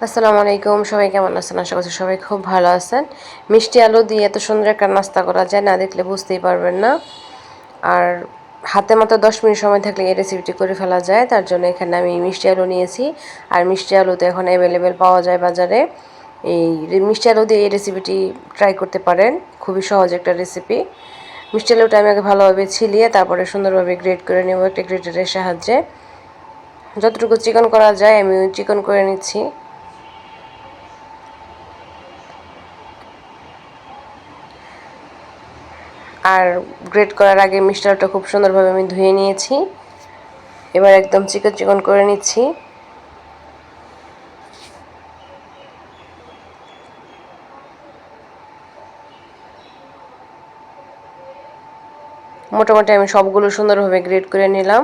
আসসালামু আলাইকুম, সবাই কেমন আছেন? আশা করছি সবাই খুব ভালো আছেন। মিষ্টি আলু দিয়ে এত সুন্দর একটা নাস্তা করা যায়, না দেখলে বুঝতেই পারবেন না। আর হাতে মাত্র 10 মিনিট সময় থাকলে এই রেসিপিটি করে ফেলা যায়। তার জন্য এখানে আমি মিষ্টি আলু নিয়েছি। আর মিষ্টি আলু তো এখন অ্যাভেলেবেল পাওয়া যায় বাজারে। এই মিষ্টি আলু দিয়ে এই রেসিপিটি ট্রাই করতে পারেন। খুবই সহজ একটা রেসিপি। মিষ্টি আলুটা আমি আগে ভালোভাবে ছিলিয়ে তারপরে সুন্দরভাবে গ্রেট করে নেব একটা গ্রেটারের সাহায্যে। যতটুকু চিকন করা যায় আমি চিকন করে নিচ্ছি। আর গ্রেট করার আগে মিষ্টি আলুটা খুব সুন্দরভাবে আমি ধুয়ে নিয়েছি। এবার একদম চিকন চিকন করে নিচ্ছি। মোটামুটি আমি সবগুলো সুন্দরভাবে গ্রেট করে নিলাম।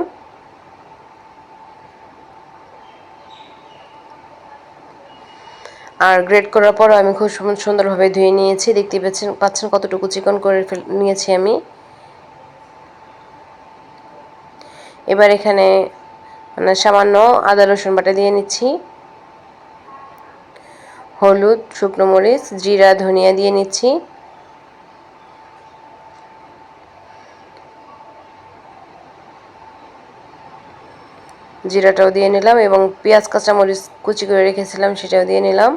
আর গ্রেট করার পর আমি খুব সুন্দরভাবে ধুয়ে নিয়েছি। দেখতে পাচ্ছেন কতটুকু চিকন করে নিয়েছি আমি। এবার এখানে সামান্য আদা রসুন বাটা দিয়ে নিচ্ছি, হলুদ, শুকনো মরিচ, জিরা, ধনিয়া দিয়ে নিচ্ছি। জিরাটাও দিয়ে নিলাম এবং পেঁয়াজ কাঁচামরিচ কুচি করে রেখেছিলাম সেটাও দিয়ে নিলাম।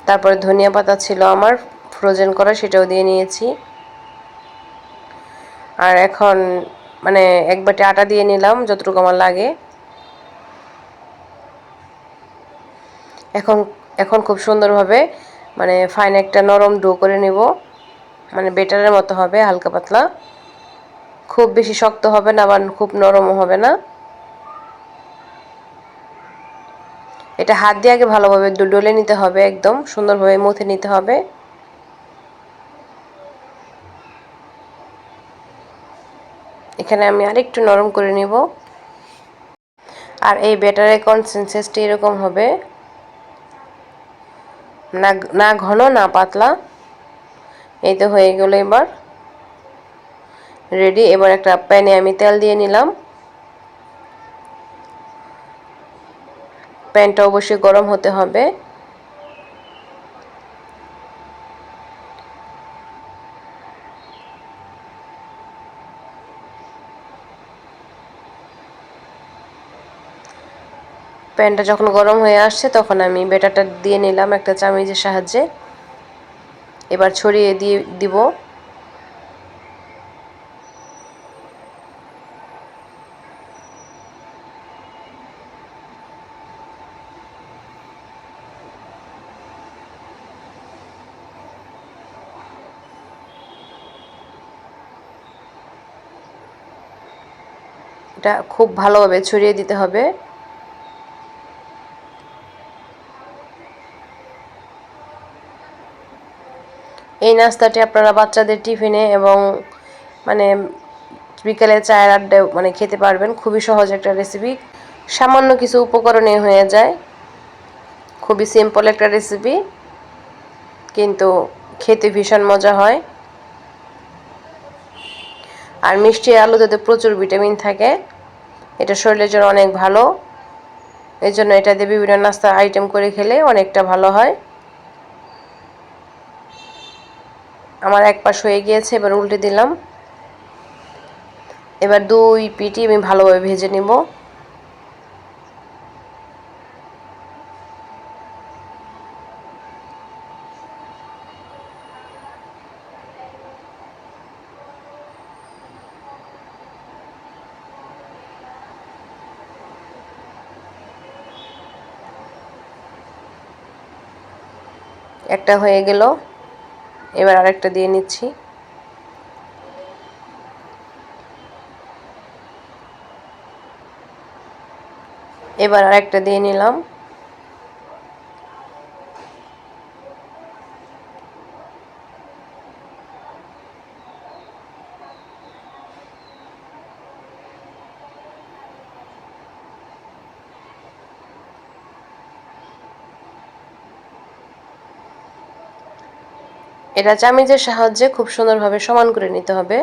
তারপরে ধনিয়া পাতা ছিল আমার ফ্রোজেন করা, সেটাও দিয়ে নিয়েছি। আর এখন এক বাটি আটা দিয়ে নিলাম যতটুকু আমার লাগে। এখন এখন খুব সুন্দরভাবে ফাইন একটা নরম ডো করে নেব। বেটারের মতো হবে, হালকা পাতলা, খুব বেশি শক্ত হবে না আবার খুব নরমও হবে না। এটা হাত দিয়ে আগে ভালোভাবে ডলে নিতে হবে, একদম সুন্দরভাবে মথে নিতে হবে। এখানে আমি আরেকটু নরম করে নেব। আর এই ব্যাটারের কনসিস্টেন্সিটি এরকম হবে, না না ঘন না পাতলা। এই তো হয়ে গেল। এবার রেডি। এবার একটা প্যানে আমি তেল দিয়ে নিলাম। প্যানটা অবশ্যই গরম হতে হবে। প্যানটা যখন গরম হয়ে আসছে তখন আমি ব্যাটারটা দিয়ে নিলাম একটা চামচের সাহায্যে। এবার ছড়িয়ে দিয়ে দিব। এটা খুব ভালোভাবে ছড়িয়ে দিতে হবে। এই নাস্তাটি আপনারা বাচ্চাদের টিফিনে এবং মানে বিকেলে চায়ের আড্ডায় খেতে পারবেন। খুবই সহজ একটা রেসিপি, সামান্য কিছু উপকরণে হয়ে যায়। খুবই সিম্পল একটা রেসিপি, কিন্তু খেতে ভীষণ মজা হয়। আর মিষ্টি আলুতে প্রচুর ভিটামিন থাকে, এটা শরীরের জন্য অনেক ভালো। এই জন্য এটা দিয়ে বিভিন্ন নাস্তা আইটেম করে খেলে অনেকটা ভালো হয়। আমার এক পাশ হয়ে গিয়েছে, এবার উল্টে দিলাম। এবার দুই পিঠই আমি ভালোভাবে ভেজে নিব। একটা হয়ে গেল, এবার আরেকটা দিয়ে নিচ্ছি। এবার আরেকটা দিয়ে নিলাম। এটা চামিচের সাহায্যে খুব সুন্দরভাবে সমান করে নিতে হবে।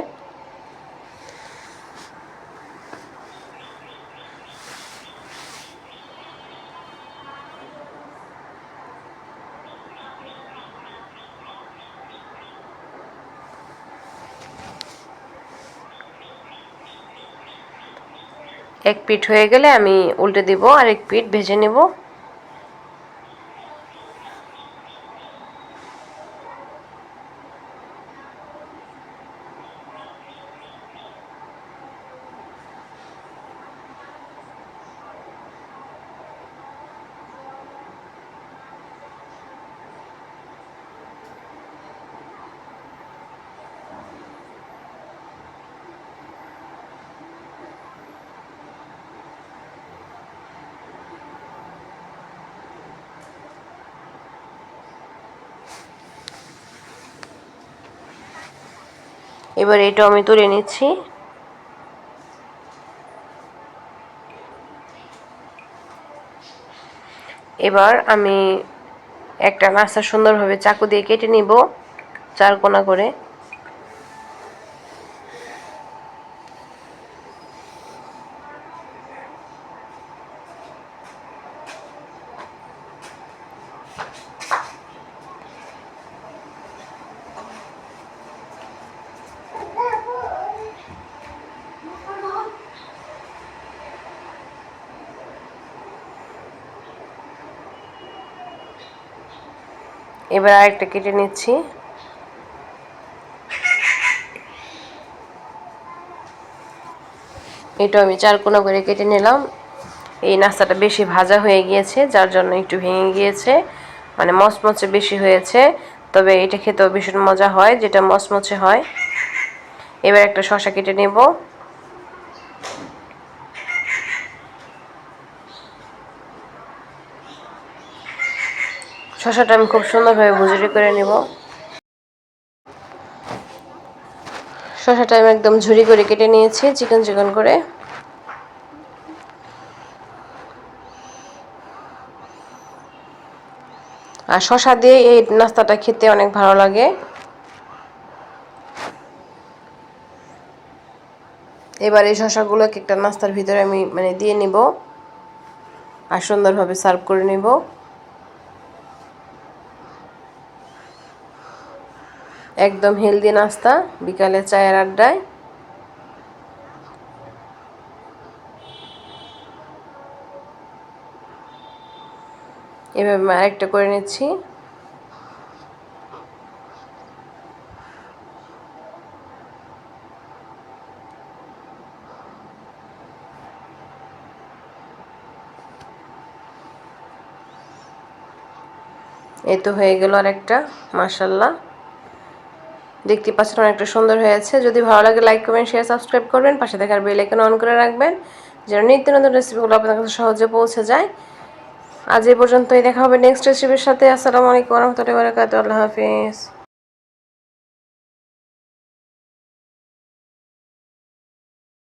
এক পিঠ হয়ে গেলে আমি উল্টে দিব আর এক পিঠ ভেজে নেব। এবার এটা আমি তুলে নিচ্ছি। এবার আমি একটা নাস্তা সুন্দরভাবে চাকু দিয়ে কেটে নিব 4 কোনা করে। এবার আরেকটা কেটে নিচ্ছি। এটা আমি 4 কোনা করে কেটে নিলাম। এই নাস্তাটা বেশি ভাজা হয়ে গিয়েছে, যার জন্য একটু ভেঙে গিয়েছে, মানে মচমচে বেশি হয়েছে। তবে এটা খেতেও ভীষণ মজা হয়, যেটা মচমচে হয়। এবার একটা শসা কেটে নেব। শসাটা আমি খুব সুন্দরভাবে ভুজিয়ে করে নেব। শসাটা আমি একদম ঝুরি করে কেটে নিয়েছি, চিকন চিকন করে। আর শসা দিয়ে এই নাস্তাটা খেতে অনেক ভালো লাগে। এবার এই শসাগুলোকে একটা নাস্তার ভিতরে আমি দিয়ে নিব আর সুন্দরভাবে সার্ভ করে নিব। একদম হেলদি নাস্তা বিকালে চায়ের আড্ডায়। এভাবে আরেকটা করে নিচ্ছি। এই তো হয়ে গেল আরেকটা। মাশাআল্লাহ, দেখতে পাচ্ছেন অনেকটা সুন্দর হয়েছে। যদি ভালো লাগে লাইক কমেন্ট শেয়ার সাবস্ক্রাইব করবেন, পাশে থাকার বেল আইকন অন করে রাখবেন যেন নিত্য নতুন রেসিপিগুলো আপনার কাছে সহজে পৌঁছে যায়। আজ এই পর্যন্তই, দেখা হবে নেক্সট রেসিপির সাথে। আসসালামু আলাইকুম ওয়া রাহমাতুল্লাহি ওয়া বারাকাতুহু। আল্লাহ হাফেজ।